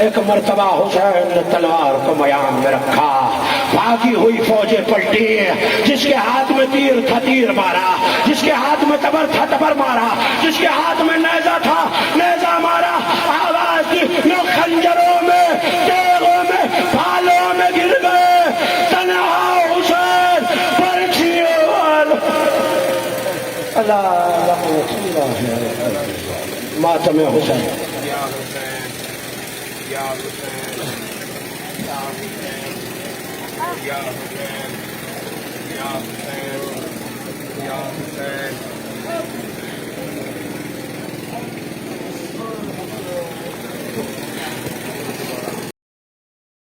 ایک مرتبہ حسین نے تلوار کو میان میں رکھا، بھاگی ہوئی فوجیں پلٹی. جس کے ہاتھ میں تیر تھا تیر مارا، جس کے ہاتھ میں تبر تھا تبر مارا، جس کے ہاتھ میں نیزہ تھا نیزہ مارا. آواز دی لوگ خنجروں میں تیغوں میں بھالوں میں گر گئے. تنہا حسین پرچھیوں اللہ ماتم حسین. یا حسین یا حسین یا حسین یا حسین یا حسین یا حسین.